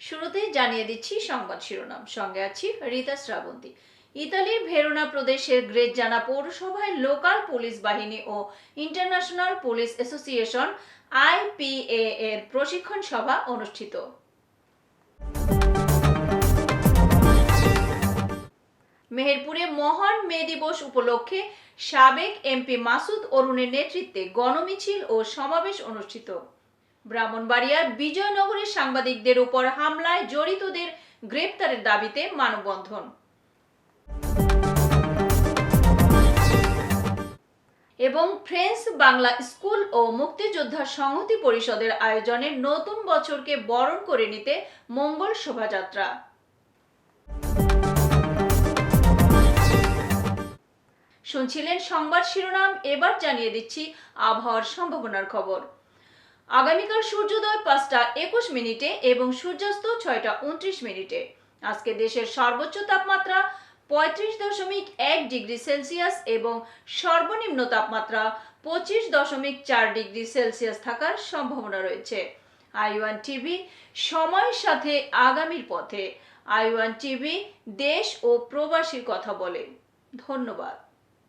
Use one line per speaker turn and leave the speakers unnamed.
শুরুতেই জানিয়ে দিচ্ছি সংবাদ শিরোনাম, সঙ্গে আছি রীতা শ্রাবন্তী। ইতালির ভেরোনা প্রদেশের গ্রেজ্জানা পৌরসভায় লোকাল পুলিশ বাহিনী ও ইন্টারন্যাশনাল পুলিশ অ্যাসোসিয়েশন আইপিএ এর প্রশিক্ষণ সভা অনুষ্ঠিত। মেহেরপুরে মহান মে দিবস উপলক্ষে সাবেক এমপি মাসুদ অরুণের নেতৃত্বে গণমিছিল ও সমাবেশ অনুষ্ঠিত। ব্রাহ্মণবাড়িয়ার বিজয়নগরের সাংবাদিকদের উপর হামলায় জড়িতদের গ্রেপ্তারের দাবিতে মানববন্ধন। এবং ফ্রেঞ্চ বাংলা স্কুল ও মুক্তিযোদ্ধা সংহতি পরিষদের আয়োজনে নতুন বছরকে বরণ করে নিতে মঙ্গল শোভাযাত্রা। শুনছিলেন সংবাদ শিরোনাম, এবার জানিয়ে দিচ্ছি আবহাওয়ার সম্ভাবনার খবর। আগামীকাল সূর্যোদয় 5টা 21 মিনিটে এবং সূর্যাস্ত 6টা 29 মিনিটে। আজকে দেশের সর্বোচ্চ তাপমাত্রা 35.1 ডিগ্রি সেলসিয়াস এবং সর্বনিম্ন তাপমাত্রা 25.4 ডিগ্রি সেলসিয়াস থাকার সম্ভাবনা রয়েছে। আই1 টিভি, সময়ের সাথে আগামীর পথে। আই1 টিভি দেশ ও প্রবাসীর কথা বলে। ধন্যবাদ।